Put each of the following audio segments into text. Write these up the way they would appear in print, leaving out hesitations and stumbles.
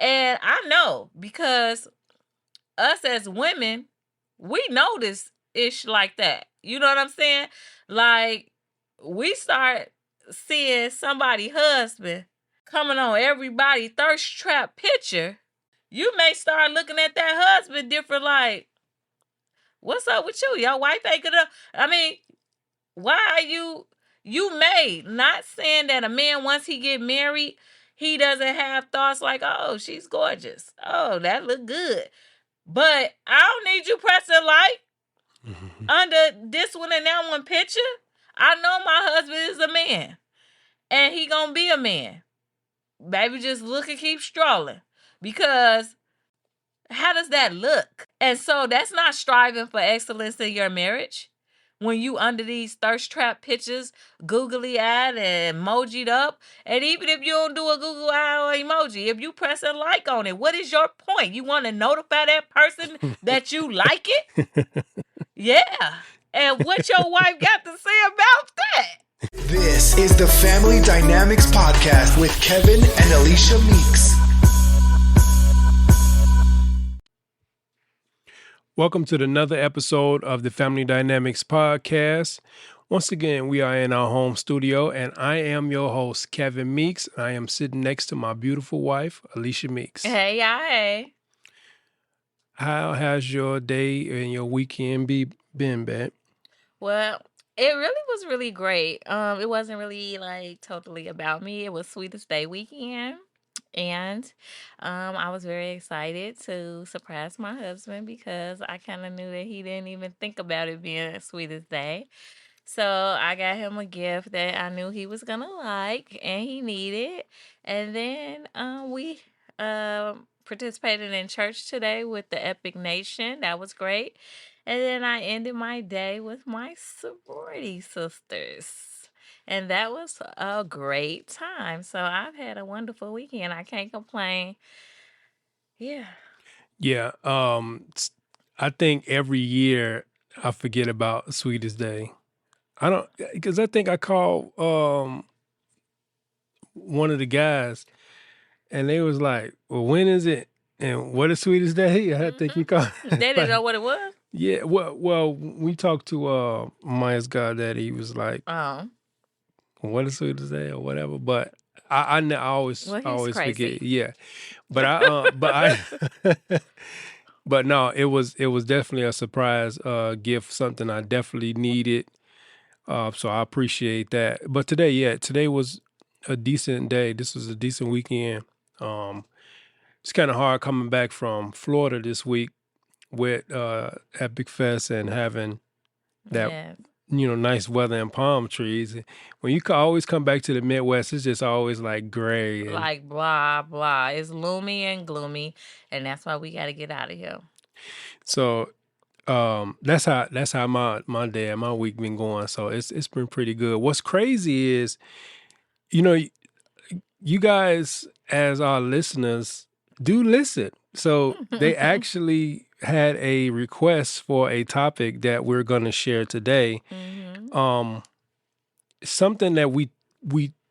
And I know because us as women, we notice ish like that. You know what I'm saying? Like, we start seeing somebody husband coming on everybody thirst trap picture. You may start looking at that husband different, like, what's up with you? Your wife ain't gonna. I mean, why are you may not saying that a man once he get married, he doesn't have thoughts like, oh, she's gorgeous. Oh, that look good. But I don't need you pressing like under this one and that one picture. I know my husband is a man. And he gonna be a man. Baby, just look and keep strolling. Because how does that look? And so that's not striving for excellence in your marriage. When you under these thirst trap pictures, googly eyed and emojied up. And even if you don't do a Google eye or emoji, if you press a like on it, what is your point? You want to notify that person that you like it? Yeah. And what your wife got to say about that? This is the Family Dynamics Podcast with Kevin and Alicia Meeks. Welcome to another episode of the Family Dynamics Podcast. Once again, we are in our home studio, and I am your host, Kevin Meeks. I am sitting next to my beautiful wife, Alicia Meeks. Hey, hey. How has your day and your weekend been, babe? Well, it really was really great. It wasn't really like totally about me. It was Sweetest Day weekend. And I was very excited to surprise my husband because I kind of knew that he didn't even think about it being Sweetest Day. So I got him a gift that I knew he was going to like and he needed. And then we participated in church today with the Epic Nation. That was great. And then I ended my day with my sorority sisters. And that was a great time. So I've had a wonderful weekend. I can't complain. Yeah. Yeah. I think every year I forget about Sweetest Day. Because I think I called one of the guys and they was like, well, when is it? And what is Sweetest Day? I think you called. They didn't know what it was? Yeah. Well, we talked to Maya's goddaddy. He was like, Oh. what is Sweetest Day or whatever. But I always crazy. forget. Yeah. But but no, it was definitely a surprise gift, something I definitely needed. So I appreciate that. But today was a decent day. This was a decent weekend. It's kind of hard coming back from Florida this week with Epic Fest and having that nice weather and palm trees. When you always come back to the Midwest, it's just always like gray. Like blah, blah. It's gloomy and gloomy. And that's why we got to get out of here. So that's how my day and my week been going. So it's been pretty good. What's crazy is, you guys as our listeners do listen. So they actually had a request for a topic that we're going to share today. Mm-hmm. Something that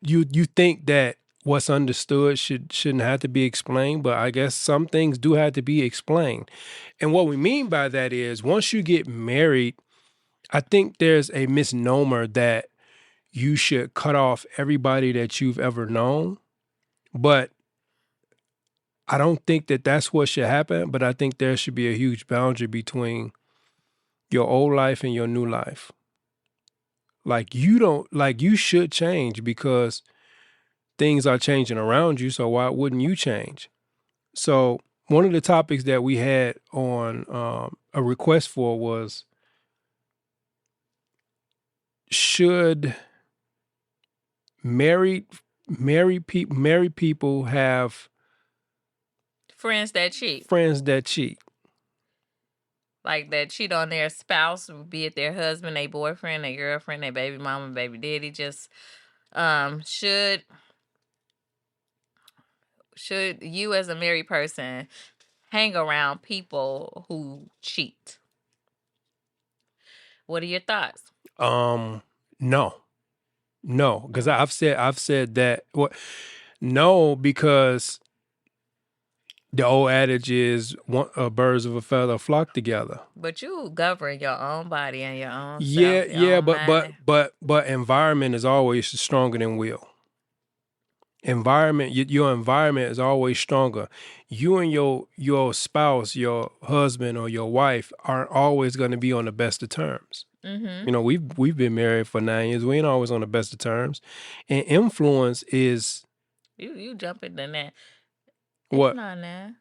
you think that what's understood shouldn't have to be explained, but I guess some things do have to be explained. And what we mean by that is once you get married, I think there's a misnomer that you should cut off everybody that you've ever known. But I don't think that that's what should happen, but I think there should be a huge boundary between your old life and your new life. You should change because things are changing around you, so why wouldn't you change? So one of the topics that we had on a request for was, should married people have friends that cheat? Like that cheat on their spouse, be it their husband, their boyfriend, their girlfriend, their baby mama, baby daddy. Just should you as a married person hang around people who cheat? What are your thoughts? No, because I've said that. No, because the old adage is birds of a feather flock together. But you govern your own body and your own Yeah, self, your yeah, own but mind. environment is always stronger than will. Environment, your environment is always stronger. You and your spouse, your husband or your wife aren't always going to be on the best of terms. Mm-hmm. You know, we've been married for 9 years. We ain't always on the best of terms. And influence is You jumping in that. It's what? not now.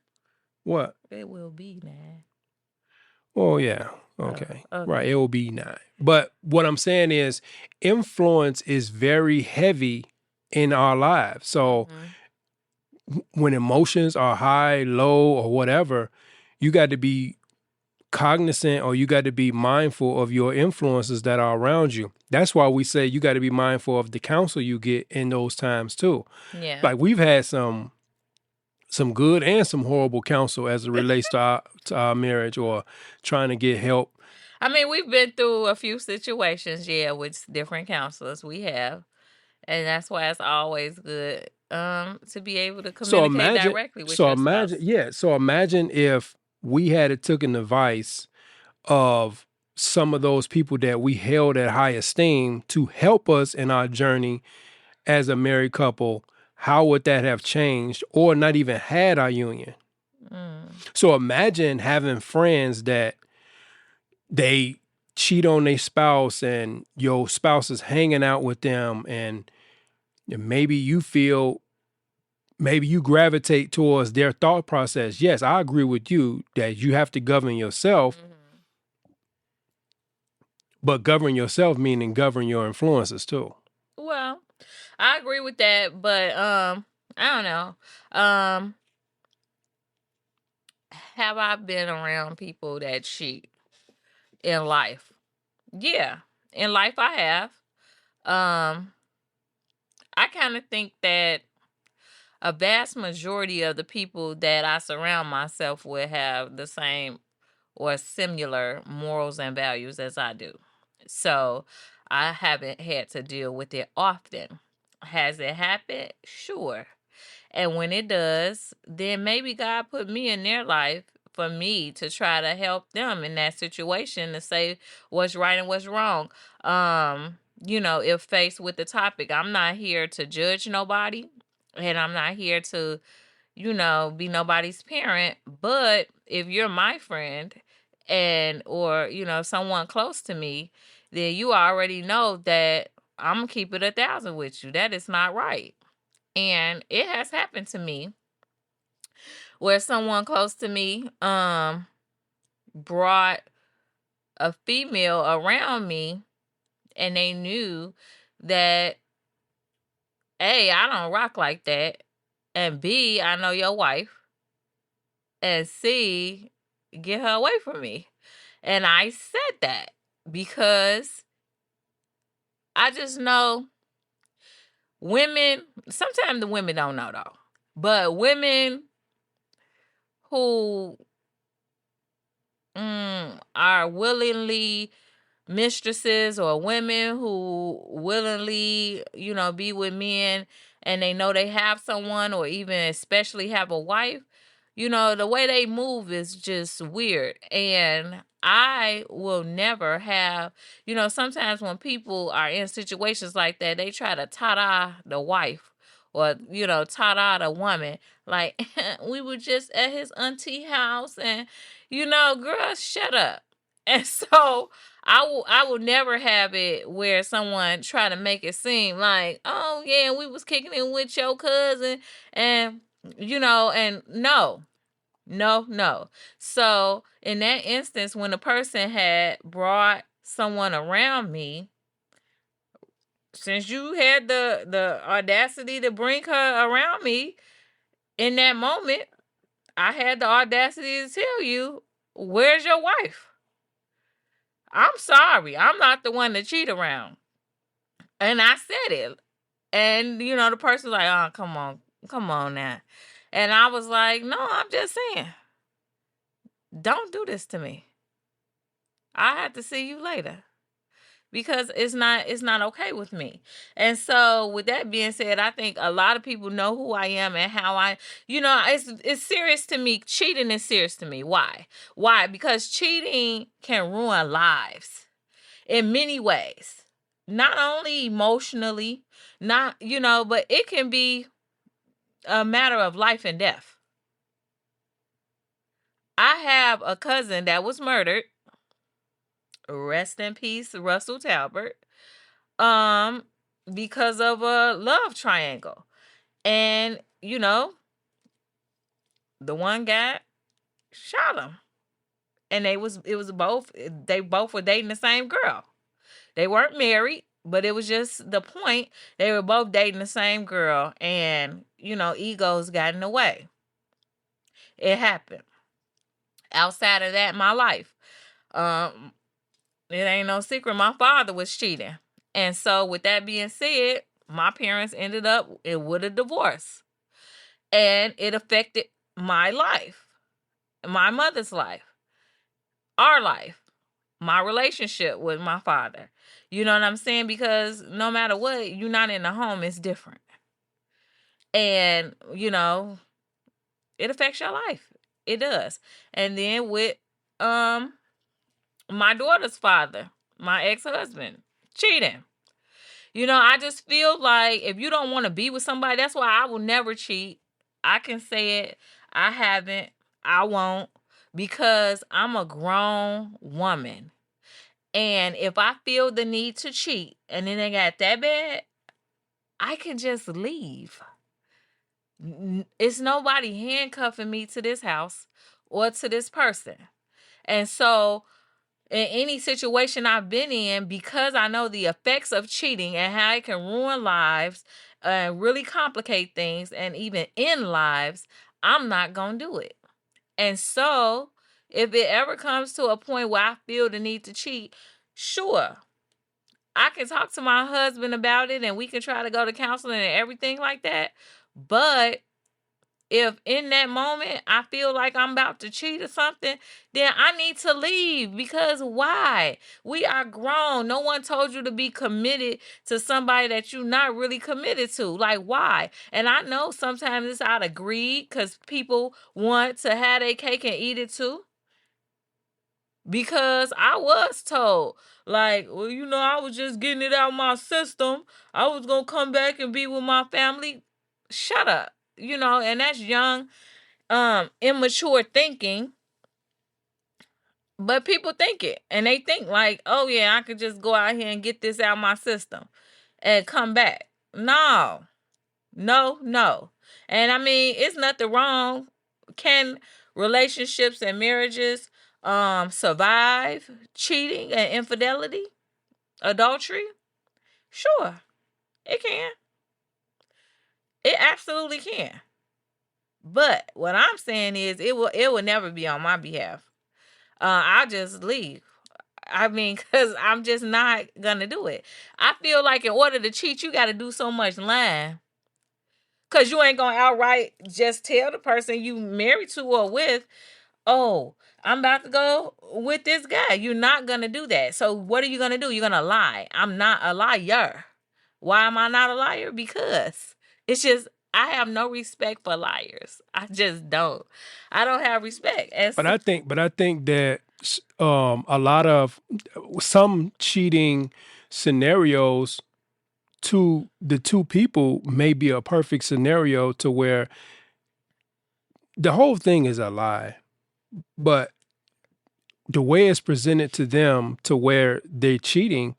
What? It will be now. Oh yeah. Oh, Okay. okay. Right. It will be 9. But what I'm saying is influence is very heavy in our lives. So when emotions are high, low, or whatever, you got to be cognizant or you got to be mindful of your influences that are around you. That's why we say you got to be mindful of the counsel you get in those times too. Yeah. Like we've had some good and some horrible counsel as it relates to our marriage or trying to get help. I mean, we've been through a few situations, yeah, with different counselors. We have, and that's why it's always good to be able to communicate directly with your spouse. So imagine if we had taken advice of some of those people that we held at high esteem to help us in our journey as a married couple. How would that have changed or not even had our union? So imagine having friends that they cheat on their spouse and your spouse is hanging out with them and maybe you gravitate towards their thought process. Yes, I agree with you that you have to govern yourself, but govern yourself meaning govern your influences too. Well, I agree with that, but I don't know. Have I been around people that cheat in life? Yeah, in life I have. I kind of think that a vast majority of the people that I surround myself with have the same or similar morals and values as I do. So I haven't had to deal with it often. Has it happened? Sure. And when it does, then maybe God put me in their life for me to try to help them in that situation to say what's right and what's wrong. If faced with the topic, I'm not here to judge nobody and I'm not here to, be nobody's parent. But if you're my friend or someone close to me, then you already know that I'm gonna keep it 1,000 with you. That is not right. And it has happened to me where someone close to me brought a female around me and they knew that A, I don't rock like that, and B, I know your wife, and C, get her away from me. And I said that because I just know women, sometimes the women don't know though, but women who are willingly mistresses or women who willingly, be with men and they know they have someone or even especially have a wife, the way they move is just weird. And I will never have, sometimes when people are in situations like that, they try to ta-da the wife or, ta-da the woman. Like, we were just at his auntie house and, girl, shut up. And so I will never have it where someone try to make it seem like, oh yeah, we was kicking it with your cousin and and no. So in that instance, when a person had brought someone around me, since you had the audacity to bring her around me in that moment, I had the audacity to tell you, where's your wife? I'm sorry. I'm not the one to cheat around. And I said it. And, the person's like, oh, come on now. And I was like, no, I'm just saying, don't do this to me. I have to see you later. because it's not okay with me. And so with that being said, I think a lot of people know who I am and how I, it's serious to me. Cheating is serious to me. Why? Because cheating can ruin lives in many ways. Not only emotionally, but it can be a matter of life and death. I have a cousin that was murdered. Rest in peace, Russell Talbert. Because of a love triangle. And, the one guy shot him. And they both were dating the same girl. They weren't married, but it was just the point. They were both dating the same girl, and, egos got in the way. It happened. Outside of that, my life. It ain't no secret. My father was cheating. And so with that being said, my parents ended up with a divorce. And it affected my life, my mother's life, our life, my relationship with my father. You know what I'm saying? Because no matter what, you're not in the home, it's different. And, it affects your life. It does. And then with my daughter's father, my ex-husband, cheating. I just feel like if you don't want to be with somebody, that's why I will never cheat. I can say it. I haven't. I won't. Because I'm a grown woman. And if I feel the need to cheat and then it got that bad, I can just leave. It's nobody handcuffing me to this house or to this person. And so in any situation I've been in, because I know the effects of cheating and how it can ruin lives and really complicate things and even end lives, I'm not going to do it. And so if it ever comes to a point where I feel the need to cheat, sure, I can talk to my husband about it and we can try to go to counseling and everything like that. But if in that moment I feel like I'm about to cheat or something, then I need to leave. Because why? We are grown. No one told you to be committed to somebody that you're not really committed to. Like, why? And I know sometimes it's out of greed because people want to have their cake and eat it too. Because I was told, like, well, I was just getting it out of my system. I was going to come back and be with my family. Shut up. And that's young, immature thinking. But people think it. And they think like, oh yeah, I could just go out here and get this out of my system and come back. No. And I mean, it's nothing wrong. Can relationships and marriages survive cheating and infidelity, adultery? Sure, it can. It absolutely can. But what I'm saying is it will never be on my behalf. I'll just leave. I mean, because I'm just not going to do it. I feel like in order to cheat, you got to do so much lying. Because you ain't going to outright just tell the person you married to or with, oh, I'm about to go with this guy. You're not going to do that. So what are you going to do? You're going to lie. I'm not a liar. Why am I not a liar? Because it's just, I have no respect for liars. I just don't. I don't have respect. But I think that a lot of some cheating scenarios to the two people may be a perfect scenario to where the whole thing is a lie, but the way it's presented to them to where they're cheating,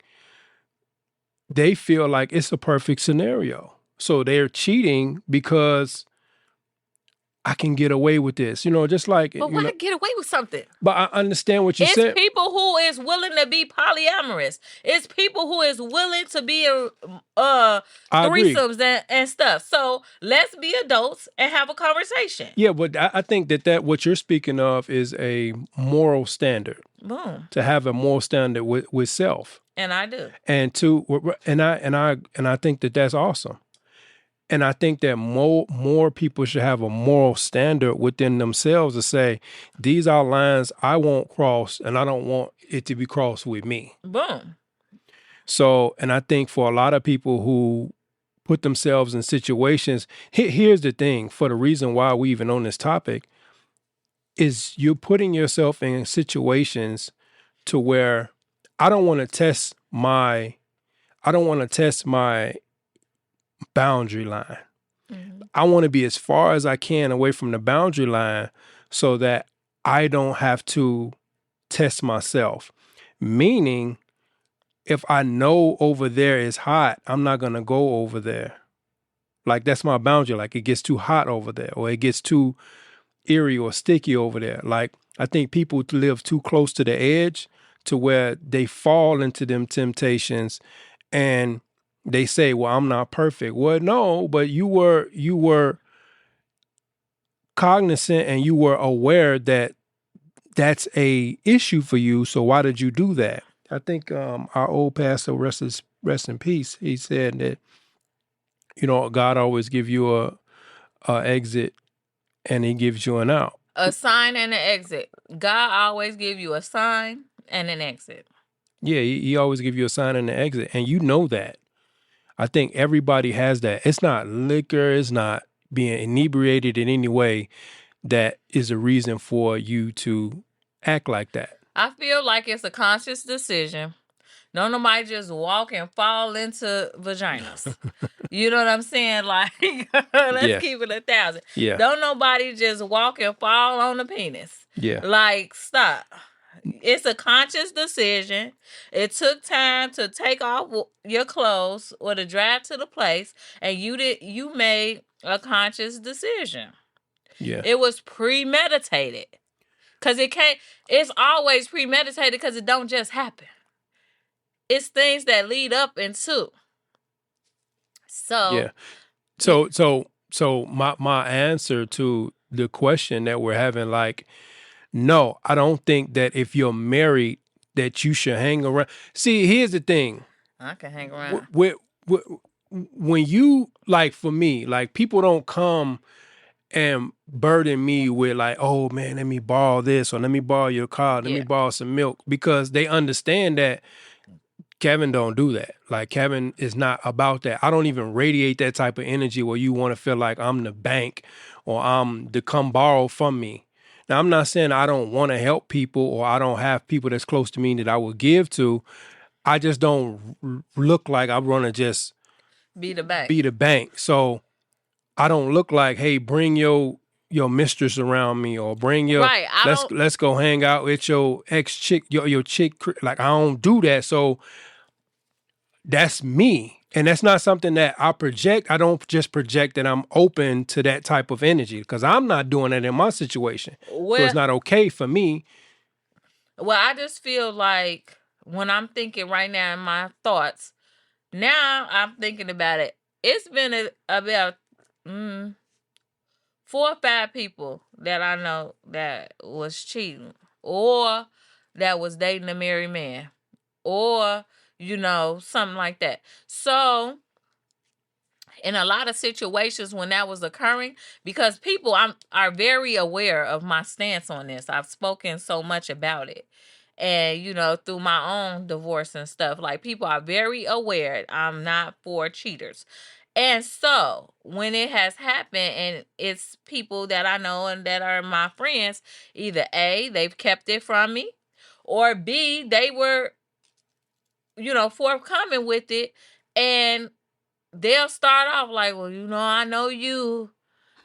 they feel like it's a perfect scenario. So they're cheating because I can get away with this, just like. But why get away with something? But I understand what you said. It's people who is willing to be polyamorous. It's people who is willing to be threesomes and stuff. So let's be adults and have a conversation. Yeah, but I think that what you're speaking of is a moral standard. Boom. To have a moral standard with self. And I do. And I think that that's awesome. And I think that more people should have a moral standard within themselves to say, these are lines I won't cross and I don't want it to be crossed with me. Boom. So, and I think for a lot of people who put themselves in situations, here's the thing, for the reason why we even on this topic, is you're putting yourself in situations to where I don't want to test my boundary line. I want to be as far as I can away from the boundary line so that I don't have to test myself. Meaning, if I know over there is hot, I'm not going to go over there. Like, that's my boundary. Like, it gets too hot over there, or it gets too eerie or sticky over there. Like, I think people live too close to the edge to where they fall into them temptations and they say, well, I'm not perfect. Well, no, but you were cognizant and you were aware that that's a issue for you. So why did you do that? I think our old pastor, rest in peace, he said that, God always give you a exit and he gives you an out. A sign and an exit. God always give you a sign and an exit. Yeah, he always give you a sign and an exit. And you know that. I think everybody has that. It's not liquor. It's not being inebriated in any way that is a reason for you to act like that. I feel like it's a conscious decision. Don't nobody just walk and fall into vaginas. You know what I'm saying? Like, let's keep it 1,000. Yeah. Don't nobody just walk and fall on the penis. Yeah. Like, stop. It's a conscious decision. It took time to take off your clothes or to drive to the place, and you made a conscious decision. Yeah. It was premeditated. Cause it's always premeditated because it don't just happen. It's things that lead up into. So yeah. So my answer to the question that we're having, like, no, I don't think that if you're married that you should hang around. See, here's the thing. I can hang around. When you, like, for me, like, people don't come and burden me with, like, oh man, let me borrow this, or let me borrow your car, let me borrow some milk, because they understand that Kevin don't do that. Like, Kevin is not about that. I don't even radiate that type of energy where you want to feel like I'm the bank or I'm to come borrow from me. Now, I'm not saying I don't want to help people or I don't have people that's close to me that I will give to. I just don't look like I want to just be the bank. So I don't look like, hey, bring your mistress around me, or bring your let's go hang out with your ex chick, your chick. Like, I don't do that. So that's me. And that's not something that I project. I don't just project that I'm open to that type of energy, because I'm not doing it in my situation. So it's not okay for me. Well, I just feel like when I'm thinking right now in my thoughts, now I'm thinking about it. It's been about 4 or 5 people that I know that was cheating, or that was dating a married man, or, something like that. So in a lot of situations when that was occurring, because people are very aware of my stance on this. I've spoken so much about it. And, through my own divorce and stuff, like, people are very aware I'm not for cheaters. And so when it has happened and it's people that I know and that are my friends, either A, they've kept it from me, or B, they were, forthcoming with it, and they'll start off like, well, I know you.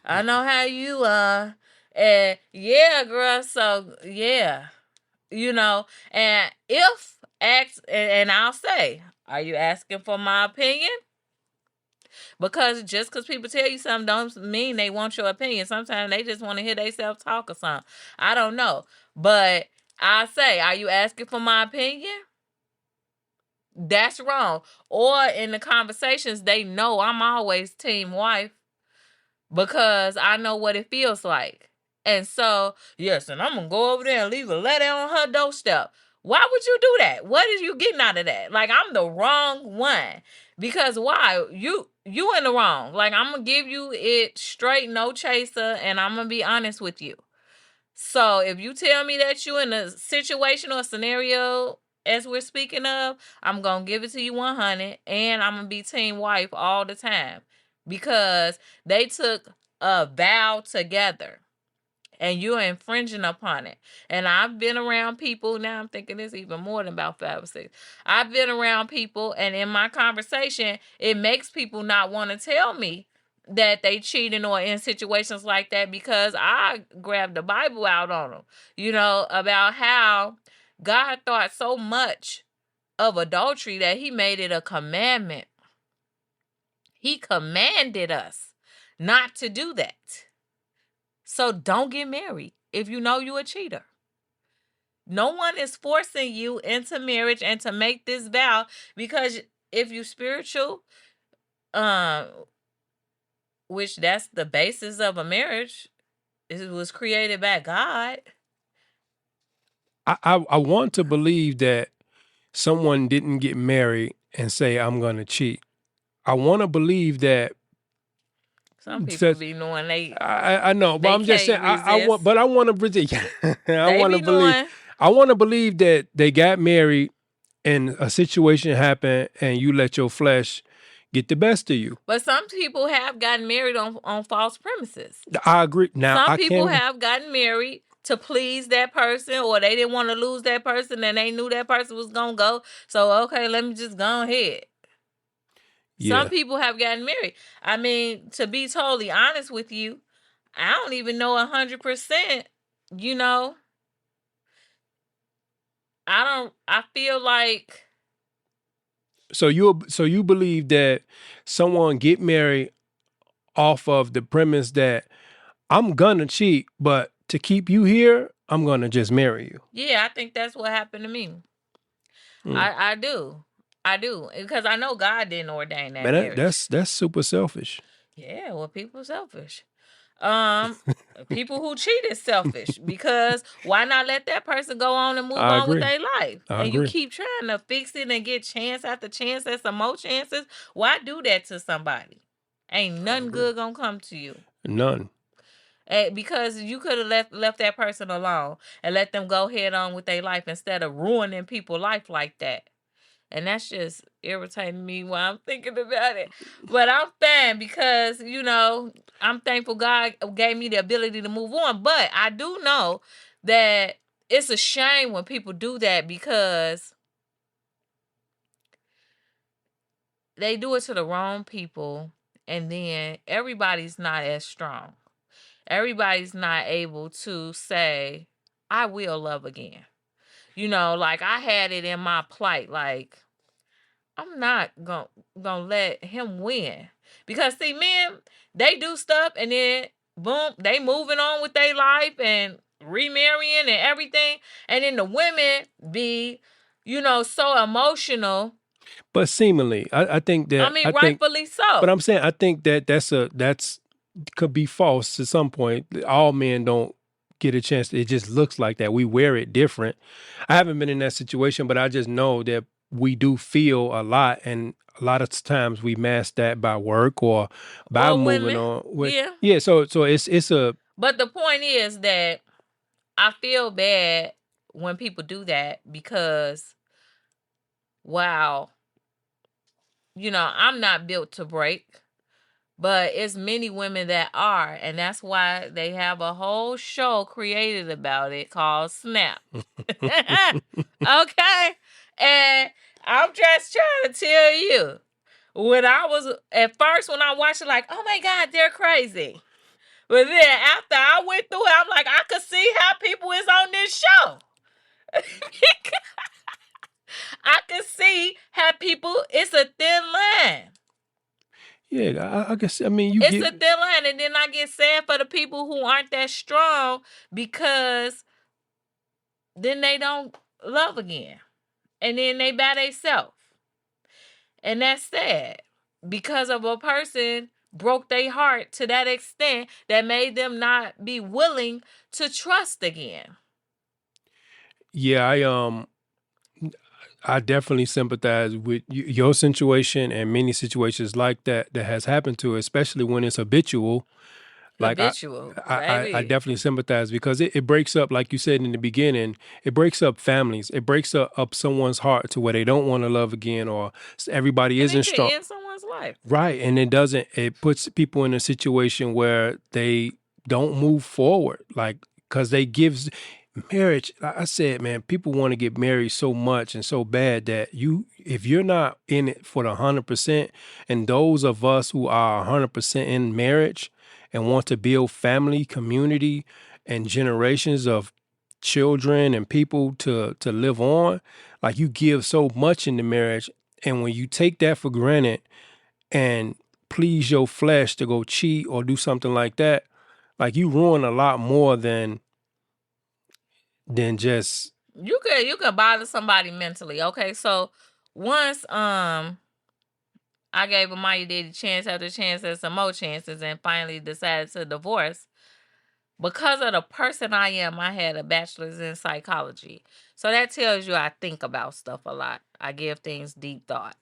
I know how you are. And yeah, girl, so yeah. And if ask, and I'll say, are you asking for my opinion? Because just because people tell you something don't mean they want your opinion. Sometimes they just want to hear themselves talk or something. I don't know. But I say, are you asking for my opinion? That's wrong. Or in the conversations, they know I'm always team wife, because I know what it feels like. And so, yes, and I'm going to go over there and leave a letter on her doorstep. Why would you do that? What are you getting out of that? Like, I'm the wrong one. Because why? You in the wrong. Like, I'm going to give you it straight, no chaser, and I'm going to be honest with you. So if you tell me that you in a situation or scenario as we're speaking of, I'm going to give it to you 100, and I'm going to be team wife all the time, because they took a vow together and you're infringing upon it. And I've been around people, now I'm thinking it's even more than about 5 or 6. I've been around people, and in my conversation, it makes people not want to tell me that they cheating or in situations like that, because I grabbed the Bible out on them, about how God thought so much of adultery that he made it a commandment. He commanded us not to do that. So don't get married if you know you're a cheater. No one is forcing you into marriage and to make this vow, because if you're spiritual, which that's the basis of a marriage, it was created by God. I want to believe that someone didn't get married and say, I'm going to cheat. I want to believe that. Some people be knowing they. I know, but I'm just saying. I want to believe. I want to believe. Knowing. I want to believe that they got married and a situation happened, and you let your flesh get the best of you. But some people have gotten married on false premises. I agree. Now, some people have gotten married to please that person, or they didn't want to lose that person, and they knew that person was gonna go. So okay, let me just go ahead. Yeah. Some people have gotten married. I mean, to be totally honest with you, I don't even know 100%. I feel like. So you believe that someone get married off of the premise that I'm gonna cheat, but to keep you here, I'm gonna just marry you. Yeah, I think that's what happened to me. I do. Because I know God didn't ordain that marriage. That's super selfish. Yeah, well, people are selfish. People who cheat is selfish, because why not let that person go on and move on with their life? And you keep trying to fix it and get chance after chance and some more chances. Why do that to somebody? Ain't nothing good gonna come to you. None. Because you could have left that person alone and let them go head on with their life instead of ruining people's life like that. And that's just irritating me while I'm thinking about it. But I'm fine, because, I'm thankful God gave me the ability to move on. But I do know that it's a shame when people do that, because they do it to the wrong people, and then everybody's not as strong. Everybody's not able to say, I will love again. Like I had it in my plight, like I'm not gonna let him win. Because see, men, they do stuff and then boom, they moving on with their life and remarrying and everything. And then the women be, so emotional. But seemingly, I think that rightfully so. But I'm saying I think that that's could be false to some point. All men don't get a chance. It just looks like that. We wear it different. I haven't been in that situation, but I just know that we do feel a lot, and a lot of times we mask that by work or by moving on. Yeah. So it's a. But the point is that I feel bad when people do that, because, wow, I'm not built to break. But it's many women that are, and that's why they have a whole show created about it called Snap. Okay? And I'm just trying to tell you, when I watched it, like, oh my God, they're crazy. But then after I went through it, I'm like, I could see how people is on this show. I could see how people, it's a thin line. Yeah, I guess. I mean, it's a thin line, and then I get sad for the people who aren't that strong, because then they don't love again, and then they by themselves, and that's sad, because of a person broke their heart to that extent that made them not be willing to trust again. Yeah, I definitely sympathize with your situation and many situations like that has happened to, especially when it's habitual. Like Habitual, I baby. definitely sympathize because it breaks up, like you said in the beginning, it breaks up families. It breaks up someone's heart to where they don't want to love again, or everybody And it isn't can strong. end someone's life. Right. And it puts people in a situation where they don't move forward. Like, because they gives marriage, like I said, man, people want to get married so much and so bad that if you're not in it for the 100%, and those of us who are 100% in marriage and want to build family, community, and generations of children and people to live on, like you give so much in the marriage. And when you take that for granted and please your flesh to go cheat or do something like that, like you ruin a lot more than just. You could bother somebody mentally. Okay, so once I gave Amaya Diddy chance after chance and some more chances and finally decided to divorce. Because of the person I am, I had a bachelor's in psychology. So that tells you I think about stuff a lot. I give things deep thought.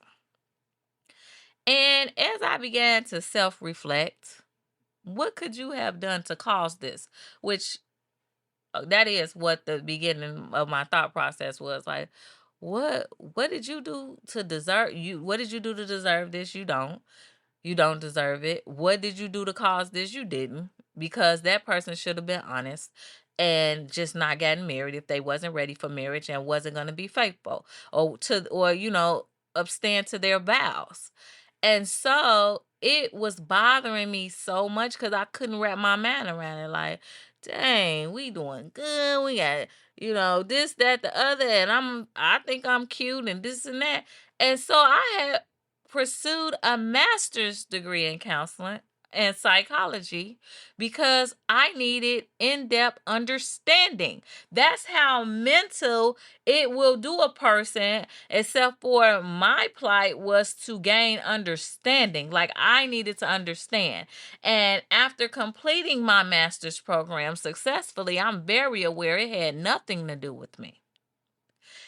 And as I began to self-reflect, what could you have done to cause this? Which that is what the beginning of my thought process was. Like, what did you do to deserve you? What did you do to deserve this? You don't. You don't deserve it. What did you do to cause this? You didn't. Because that person should have been honest and just not gotten married if they wasn't ready for marriage and wasn't going to be faithful or abstain to their vows. And so it was bothering me so much because I couldn't wrap my mind around it. Like, dang, we doing good. We got, this, that, the other, and I think I'm cute and this and that. And so I had pursued a master's degree in counseling and psychology because I needed in-depth understanding. That's how mental it will do a person, except for my plight was to gain understanding. Like I needed to understand. And after completing my master's program successfully, I'm very aware it had nothing to do with me.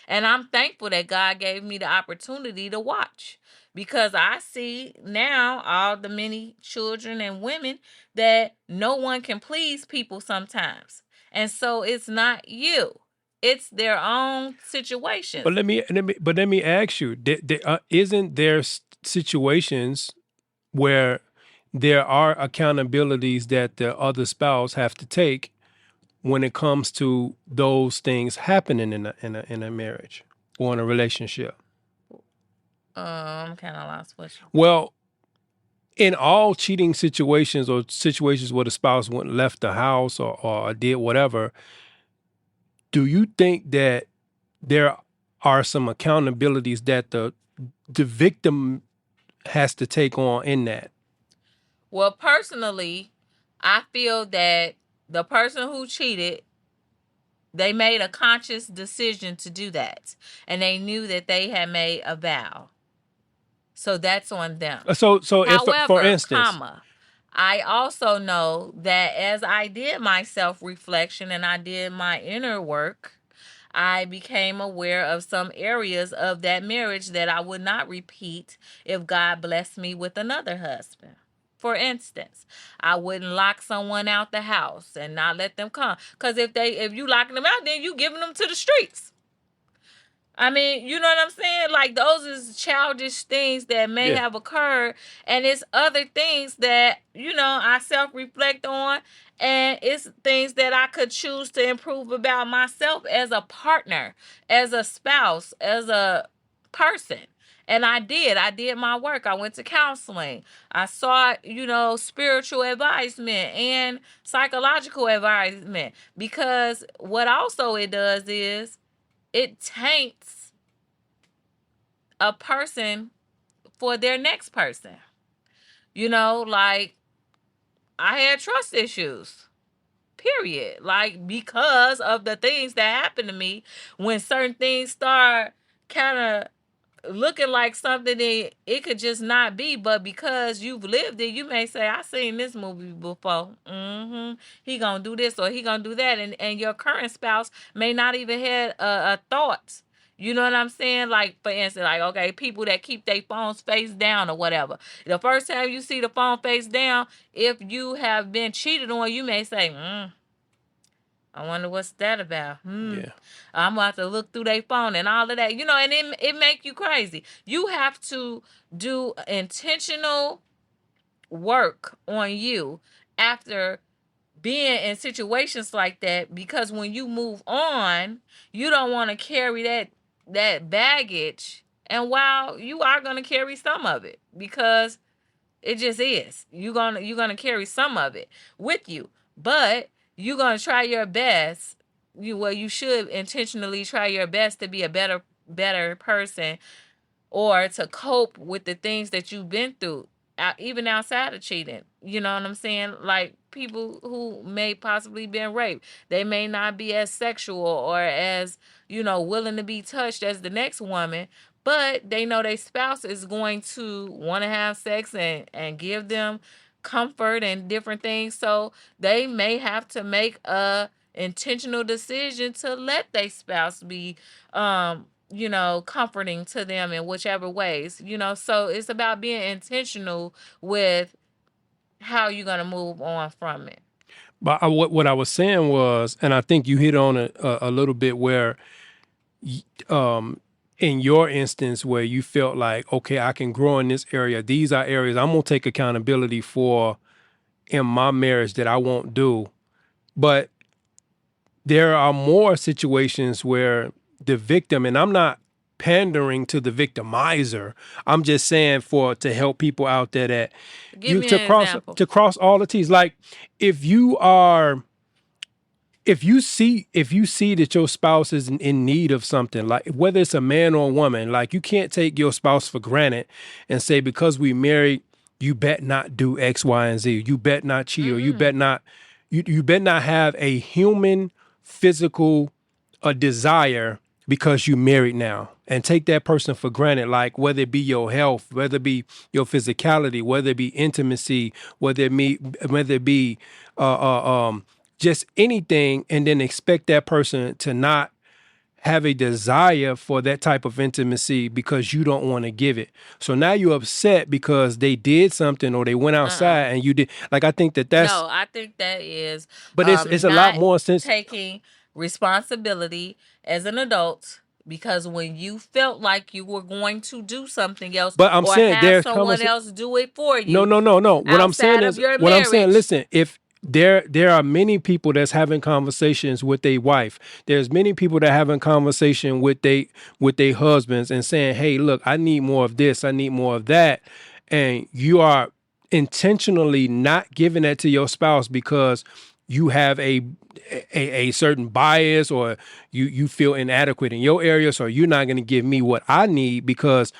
And I'm thankful that God gave me the opportunity to watch because I see now all the many children and women that no one can please people sometimes. And so it's not you. It's their own situations. But let me ask you: isn't there situations where there are accountabilities that the other spouse have to take when it comes to those things happening in a marriage or in a relationship? I'm kind of lost. Well, in all cheating situations or situations where the spouse went left the house or did whatever, do you think that there are some accountabilities that the victim has to take on in that? Well, personally, I feel that the person who cheated, they made a conscious decision to do that. And they knew that they had made a vow. So that's on them. So if, for However, instance, I also know that as I did my self-reflection and I did my inner work, I became aware of some areas of that marriage that I would not repeat if God blessed me with another husband. For instance, I wouldn't lock someone out the house and not let them come. Because if you locking them out, then you giving them to the streets. I mean, you know what I'm saying? Like, those is childish things that may have occurred. And it's other things that, I self-reflect on. And it's things that I could choose to improve about myself as a partner, as a spouse, as a person. And I did. I did my work. I went to counseling. I sought, spiritual advisement and psychological advisement. Because what also it does is it taints a person for their next person. Like I had trust issues. Period. Like because of the things that happened to me when certain things start kind of looking like something that it could just not be, but because you've lived it, you may say, I seen this movie before. He gonna do this or he gonna do that, and your current spouse may not even had a thought You know what I'm saying? Like, for instance, like, okay, people that keep their phones face down or whatever. The first time you see the phone face down, if you have been cheated on, you may say, I wonder what's that about. Yeah. I'm about to look through their phone and all of that. You know, and it make you crazy. You have to do intentional work on you after being in situations like that, because when you move on, you don't want to carry that baggage. And while you are going to carry some of it, because it just is, you're gonna carry some of it with you, but you're gonna try your best. You should intentionally try your best to be a better person, or to cope with the things that you've been through, even outside of cheating. You know what I'm saying? Like, people who may possibly been raped, they may not be as sexual or as, willing to be touched as the next woman, but they know their spouse is going to want to have sex and give them comfort and different things. So they may have to make a intentional decision to let their spouse be comforting to them in whichever ways. So it's about being intentional with how you're going to move on from it. But what I was saying was, and I think you hit on it a little bit, where in your instance where you felt like, okay, I can grow in this area. These are areas I'm going to take accountability for in my marriage that I won't do. But there are more situations where the victim, and I'm not pandering to the victimizer, I'm just saying to help people out there that Give me an example. to cross all the T's. Like, if you see that your spouse is in need of something, like whether it's a man or a woman, like, you can't take your spouse for granted and say, because we married, you bet not do X, Y, and Z. You bet not cheat, or you bet not have a human physical desire because you married now, and take that person for granted. Like, whether it be your health, whether it be your physicality, whether it be intimacy, whether it be just anything, and then expect that person to not have a desire for that type of intimacy because you don't want to give it. So now you're upset because they did something, or they went outside and you did. Like, I think that's... No, I think that is... But it's a lot more sense... taking responsibility as an adult, because when you felt like you were going to do something else, but I'm saying have someone else do it for you. No. What I'm saying is, listen, if there are many people that's having conversations with their wife. There's many people that having conversation with their husbands and saying, hey, look, I need more of this, I need more of that. And you are intentionally not giving that to your spouse because you have a certain bias, or you feel inadequate in your area, so you're not going to give me what I need because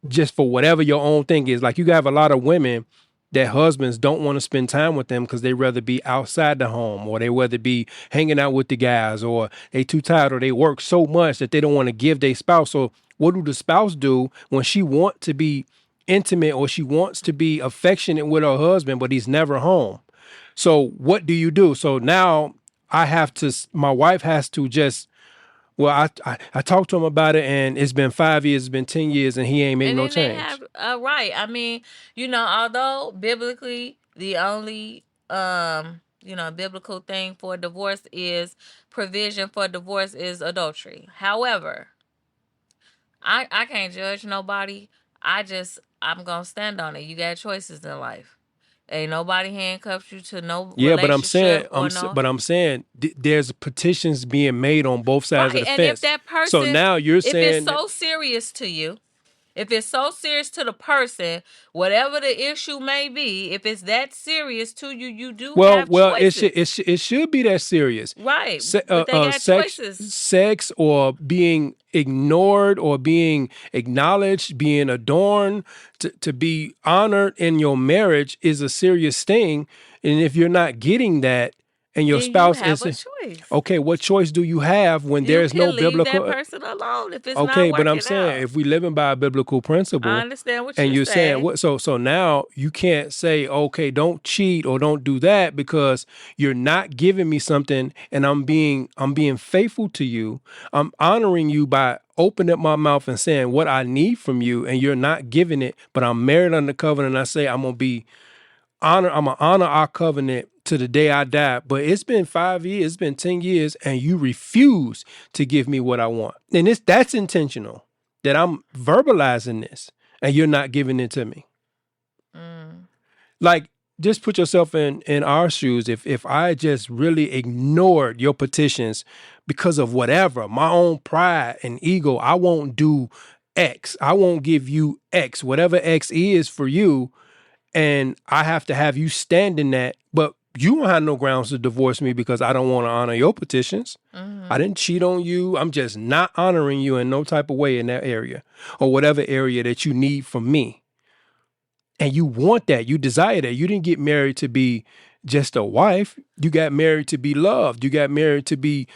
just for whatever your own thing is. Like, you have a lot of women that husbands don't want to spend time with them because they rather be outside the home, or they rather be hanging out with the guys, or they too tired, or they work so much that they don't want to give their spouse. So what do the spouse do when she wants to be intimate, or she wants to be affectionate with her husband, but he's never home? So what do you do? So now my wife has to just, well, I talked to him about it, and it's been 5 years, it's been 10 years, and he ain't made no change. Right. I mean, although biblically the only, biblical thing for divorce is provision for divorce is adultery. However, I can't judge nobody. I'm going to stand on it. You got choices in life. Ain't nobody handcuffs you to no relationship. But I'm saying there's petitions being made on both sides of the fence. And if that person, so now you're saying, if it's so serious to you, if it's so serious to the person, whatever the issue may be, if it's that serious to you, you do have choices. It should be that serious, right? But they got choices. Sex, or being ignored, or being acknowledged, being adorned, to be honored in your marriage is a serious thing. And if you're not getting that, and your then you spouse have a isn't. choice. Okay, what choice do you have when You there's no can leave that biblical? person alone if it's Okay, not but I'm working saying out. if we living by a biblical I principle, understand what and you're you're saying saying. what, so now you can't say, okay, don't cheat or don't do that because you're not giving me something, and I'm being faithful to you. I'm honoring you by opening up my mouth and saying what I need from you, and you're not giving it. But I'm married under covenant, and I say I'm gonna honor our covenant to the day I die. But it's been 5 years, it's been 10 years, and you refuse to give me what I want. And that's intentional. That I'm verbalizing this and you're not giving it to me. Mm. Like, just put yourself in our shoes. If I just really ignored your petitions because of whatever, my own pride and ego, I won't do X. I won't give you X, whatever X is for you, and I have to have you stand in that. But you don't have no grounds to divorce me because I don't want to honor your petitions. Mm-hmm. I didn't cheat on you. I'm just not honoring you in no type of way in that area or whatever area that you need from me. And you want that. You desire that. You didn't get married to be just a wife. You got married to be loved. You got married to be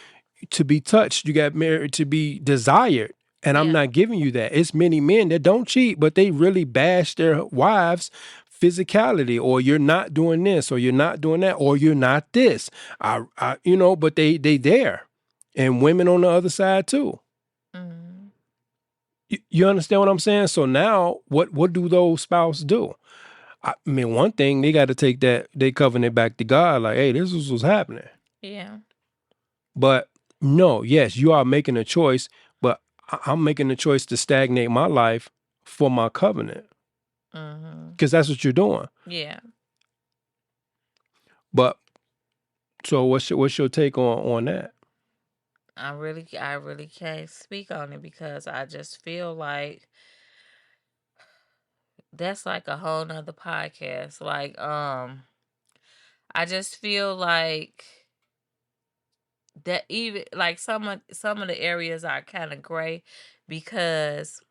touched. You got married to be desired. And I'm not giving you that. It's many men that don't cheat, but they really bash their wives' physicality, or you're not doing this, or you're not doing that, or you're not this. But they there. And women on the other side too. Mm-hmm. You understand what I'm saying? So now what do those spouses do? I mean, one thing, they got to take they covenant back to God, like, hey, this is what's happening. Yeah. But no, yes, you are making a choice, but I'm making a choice to stagnate my life for my covenant. Because that's what you're doing. Yeah. But so what's your take on that? I really can't speak on it because I just feel like that's like a whole nother podcast. Like, I just feel like that even like some of the areas are kind of gray because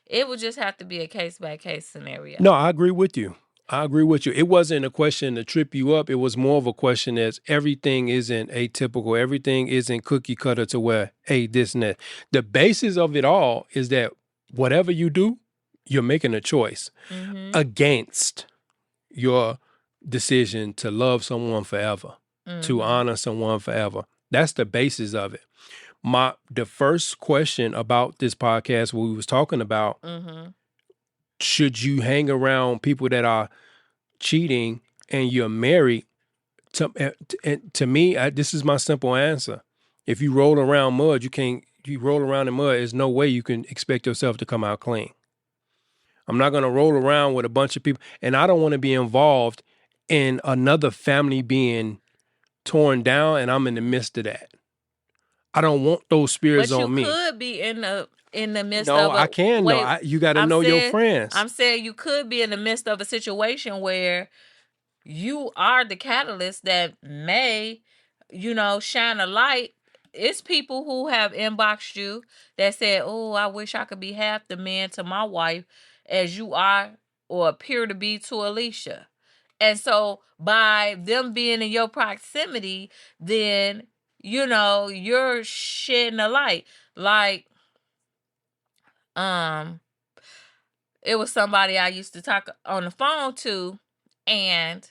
it would just have to be a case by case scenario. No, I agree with you. It wasn't a question to trip you up. It was more of a question as everything isn't atypical. Everything isn't cookie cutter to where, hey, this and that. The basis of it all is that whatever you do, you're making a choice against your decision to love someone forever, to honor someone forever. That's the basis of it. The first question about this podcast, what we was talking about, should you hang around people that are cheating and you're married? To me, this is my simple answer. If you roll around mud, you roll around in mud, there's no way you can expect yourself to come out clean. I'm not going to roll around with a bunch of people, and I don't want to be involved in another family being torn down, and I'm in the midst of that. I don't want those spirits on me. But you could be in the midst No, of a I can. wait, No, you got to know your friends. I'm saying you could be in the midst of a situation where you are the catalyst that may, shine a light. It's people who have inboxed you that said, "Oh, I wish I could be half the man to my wife as you are or appear to be to Alicia." And so by them being in your proximity, then you're shedding a light. Like, it was somebody I used to talk on the phone to, and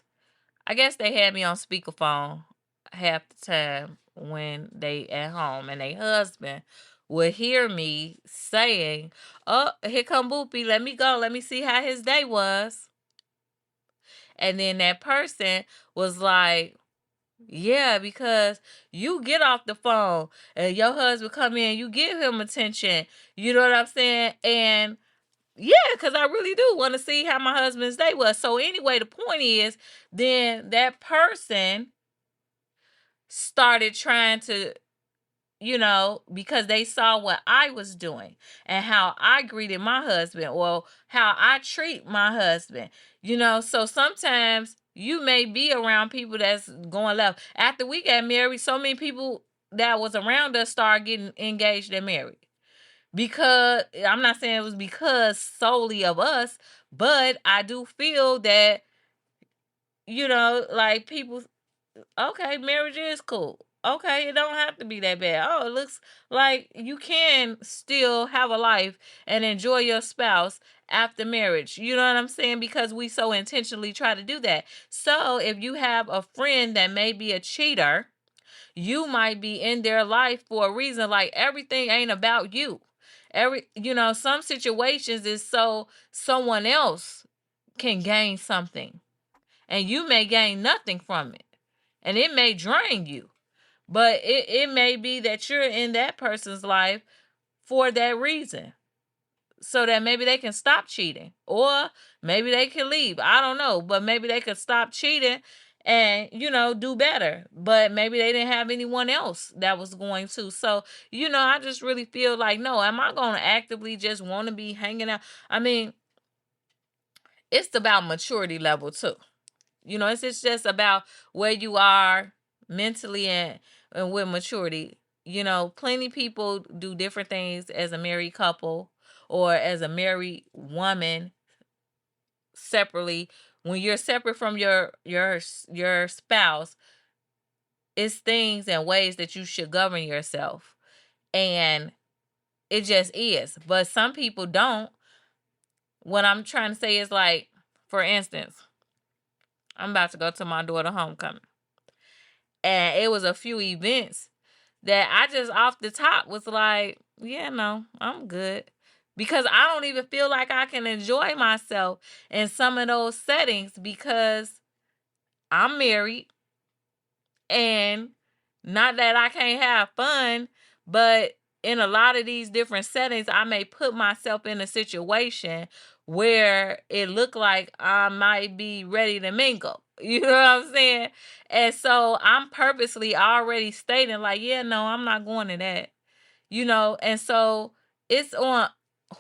I guess they had me on speakerphone half the time when they at home, and their husband would hear me saying, "Oh, here come Boopy. Let me go. Let me see how his day was." And then that person was like, "Yeah, because you get off the phone and your husband come in, you give him attention." You know what I'm saying? And yeah, because I really do want to see how my husband's day was. So anyway, the point is, then that person started trying to, because they saw what I was doing and how I greeted my husband or how I treat my husband. So sometimes you may be around people that's going left. After we got married, so many people that was around us started getting engaged and married. Because I'm not saying it was because solely of us, but I do feel that, like people okay, marriage is cool. Okay, it don't have to be that bad. Oh, it looks like you can still have a life and enjoy your spouse after marriage. You know what I'm saying? Because we so intentionally try to do that. So if you have a friend that may be a cheater, you might be in their life for a reason. Like, everything ain't about you. Some situations is so someone else can gain something, and you may gain nothing from it, and it may drain you. But it may be that you're in that person's life for that reason, so that maybe they can stop cheating, or maybe they can leave. I don't know, but maybe they could stop cheating and do better. But maybe they didn't have anyone else that was going to. So I just really feel like, no, am I going to actively just want to be hanging out? I mean, it's about maturity level too. It's just about where you are mentally and with maturity. Plenty people do different things as a married couple or as a married woman separately. When you're separate from your spouse, it's things and ways that you should govern yourself. And it just is. But some people don't. What I'm trying to say is, like, for instance, I'm about to go to my daughter's homecoming. And it was a few events that I just off the top was like, yeah, no, I'm good. Because I don't even feel like I can enjoy myself in some of those settings because I'm married. And not that I can't have fun, but in a lot of these different settings, I may put myself in a situation where it looked like I might be ready to mingle. You know what I'm saying? And so I'm purposely already stating, like, yeah, no, I'm not going to that. And so it's on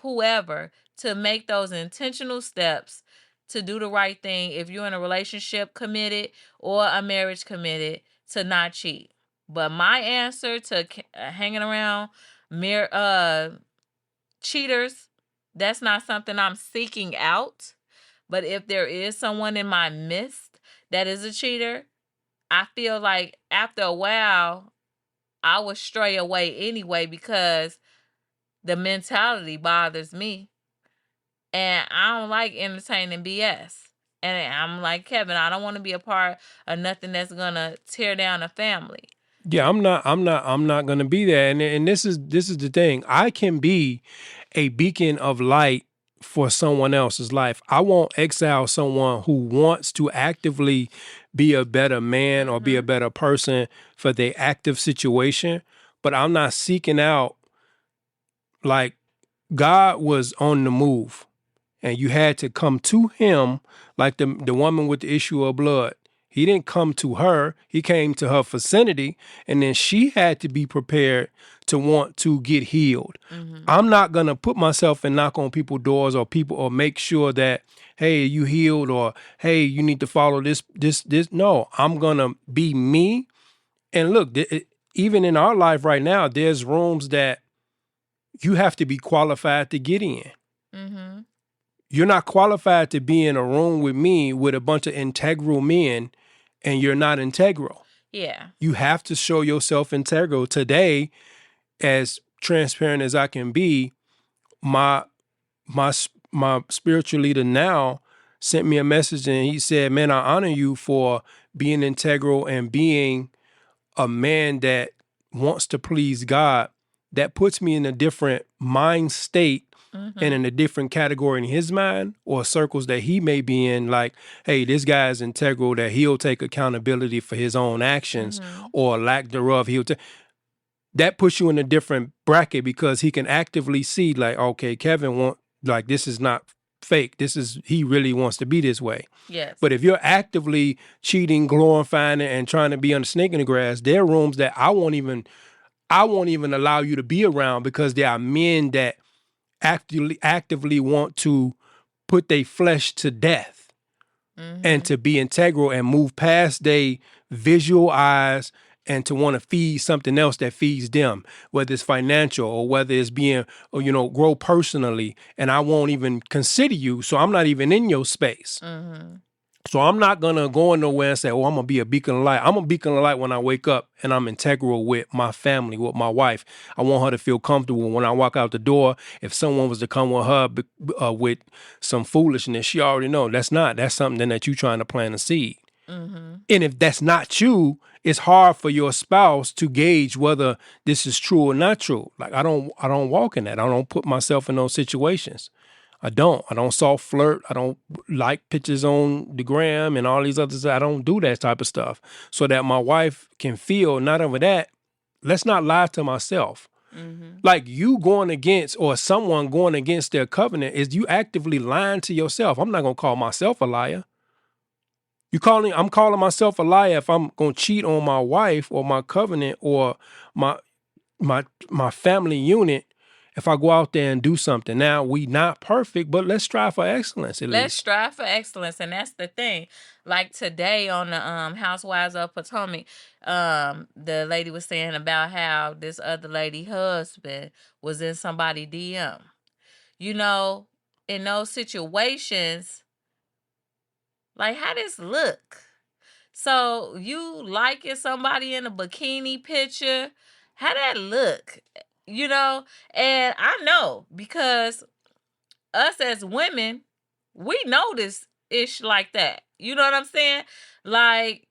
whoever to make those intentional steps to do the right thing. If you're in a relationship committed or a marriage committed, to not cheat. But my answer to hanging around cheaters, that's not something I'm seeking out. But if there is someone in my midst that is a cheater, I feel like after a while, I would stray away anyway because the mentality bothers me. And I don't like entertaining BS. And I'm like, Kevin, I don't want to be a part of nothing that's gonna tear down a family. Yeah, I'm not gonna be there. And this is the thing. I can be a beacon of light for someone else's life. I won't exile someone who wants to actively be a better man or be a better person for their active situation. But I'm not seeking out, like, God was on the move. And you had to come to him, like the woman with the issue of blood. He didn't come to her. He came to her vicinity, and then she had to be prepared to want to get healed. I'm not going to put myself and knock on people's doors or make sure that, hey, you healed, or, hey, you need to follow this. No, I'm going to be me. And look, even in our life right now, there's rooms that you have to be qualified to get in. Mm-hmm. You're not qualified to be in a room with me with a bunch of integral men, and you're not integral. Yeah. You have to show yourself integral. Today, as transparent as I can be, my spiritual leader now sent me a message, and he said, man, I honor you for being integral and being a man that wants to please God. That puts me in a different mind state and in a different category in his mind or circles that he may be in, like, hey, this guy is integral, that he'll take accountability for his own actions or lack thereof. That puts you in a different bracket because he can actively see, like, okay, Kevin this is not fake. He really wants to be this way. Yes. But if you're actively cheating, glorifying it, and trying to be on the snake in the grass, there are rooms that I won't even allow you to be around because there are men that actively want to put their flesh to death and to be integral and move past their visual eyes and to want to feed something else that feeds them, whether it's financial or whether it's being, grow personally. And I won't even consider you, so I'm not even in your space. So I'm not going to go nowhere and say, oh, I'm going to be a beacon of light. I'm a beacon of light when I wake up and I'm integral with my family, with my wife. I want her to feel comfortable when I walk out the door. If someone was to come with her with some foolishness, she already know that's something that you're trying to plant a seed. Mm-hmm. And if that's not you, it's hard for your spouse to gauge whether this is true or not true. Like I don't walk in that. I don't put myself in those situations. I don't soft flirt. I don't like pictures on the gram and all these others. I don't do that type of stuff so that my wife can feel not over that. Let's not lie to myself. Mm-hmm. Like you going against or someone going against their covenant is you actively lying to yourself. I'm not going to call myself a liar. I'm calling myself a liar if I'm going to cheat on my wife or my covenant or my family unit. If I go out there and do something. Now, we not perfect, but let's strive for excellence at least. Let's strive for excellence, and that's the thing. Like today on the Housewives of Potomac, the lady was saying about how this other lady husband was in somebody's DM. You know, in those situations, like how this look? So you liking somebody in a bikini picture, how that look? You know, and I know because us as women, we know this ish like that. You know what I'm saying? Like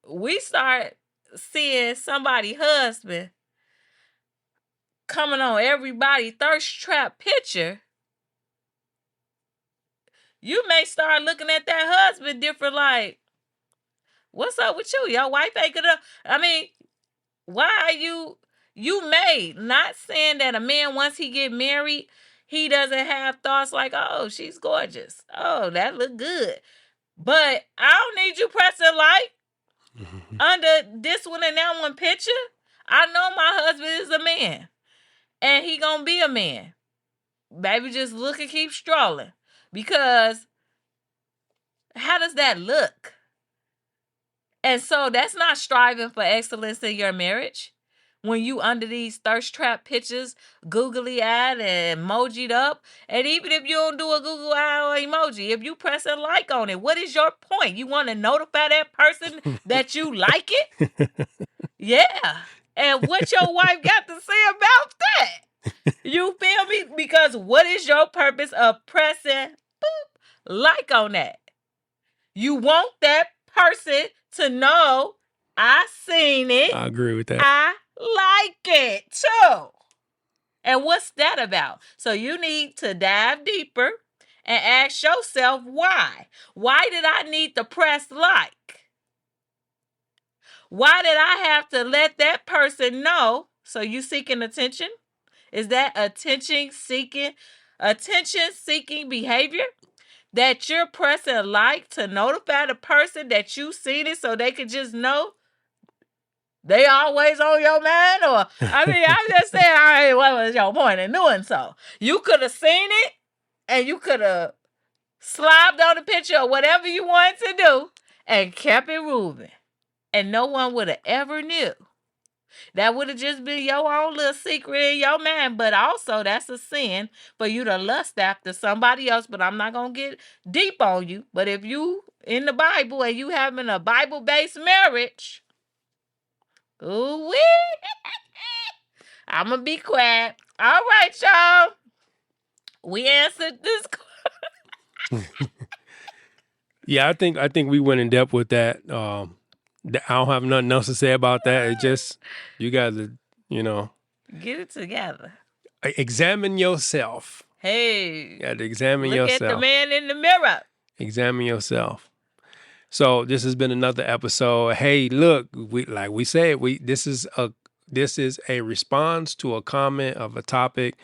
we start seeing somebody's husband coming on everybody thirst trap picture. You may start looking at that husband different, like, what's up with you? Your wife ain't gonna, I mean, why are you may, not saying that a man, once he get married, he doesn't have thoughts like, oh, she's gorgeous. Oh, that look good. But I don't need you pressing like under this one and that one picture. I know my husband is a man. And he gonna be a man. Baby, just look and keep strolling. Because how does that look? And so that's not striving for excellence in your marriage. When you under these thirst trap pictures, googly eyed and emojied up. And even if you don't do a Google eye or emoji, if you press a like on it, what is your point? You want to notify that person that you like it? Yeah. And what your wife got to say about that? You feel me? Because what is your purpose of pressing like on that? You want that person to know I seen it. I agree with that. I like it too. And what's that about? So you need to dive deeper and ask yourself why. Why did I need to press like? Why did I have to let that person know? So you seeking attention? Is that attention seeking behavior? That you're pressing like to notify the person that you seen it so they could just know they always on your mind? Or, I mean, I'm just saying, all right, what was your point in doing so? You could have seen it and you could have slobbed on the picture or whatever you wanted to do and kept it moving. And no one would have ever knew. That would have just been your own little secret in your mind. But also, that's a sin for you to lust after somebody else. But I'm not going to get deep on you. But if you in the Bible and you having a Bible-based marriage, ooh-wee, I'm going to be quiet. All right, y'all. We answered this question. Yeah, I think we went in depth with that. I don't have nothing else to say about that. It just, you got to, get it together. Examine yourself. Hey. You got to examine yourself. Look at the man in the mirror. Examine yourself. So this has been another episode. Hey, look, this is a response to a comment of a topic.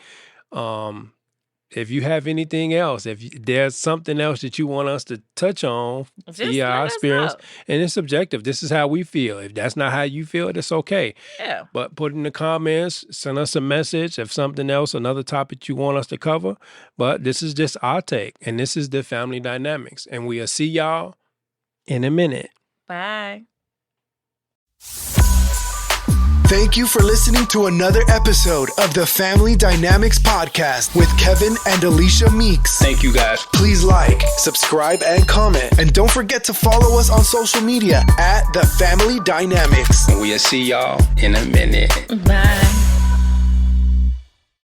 If you have anything else, if there's something else that you want us to touch on, our experience, and it's subjective. This is how we feel. If that's not how you feel, that's okay. Yeah. But put in the comments, send us a message if something else, another topic you want us to cover. But this is just our take, and this is the family dynamics. And we'll see y'all in a minute. Bye. Thank you for listening to another episode of the Family Dynamics Podcast with Kevin and Alicia Meeks. Thank you, guys. Please like, subscribe, and comment. And don't forget to follow us on social media at The Family Dynamics. We'll see y'all in a minute. Bye.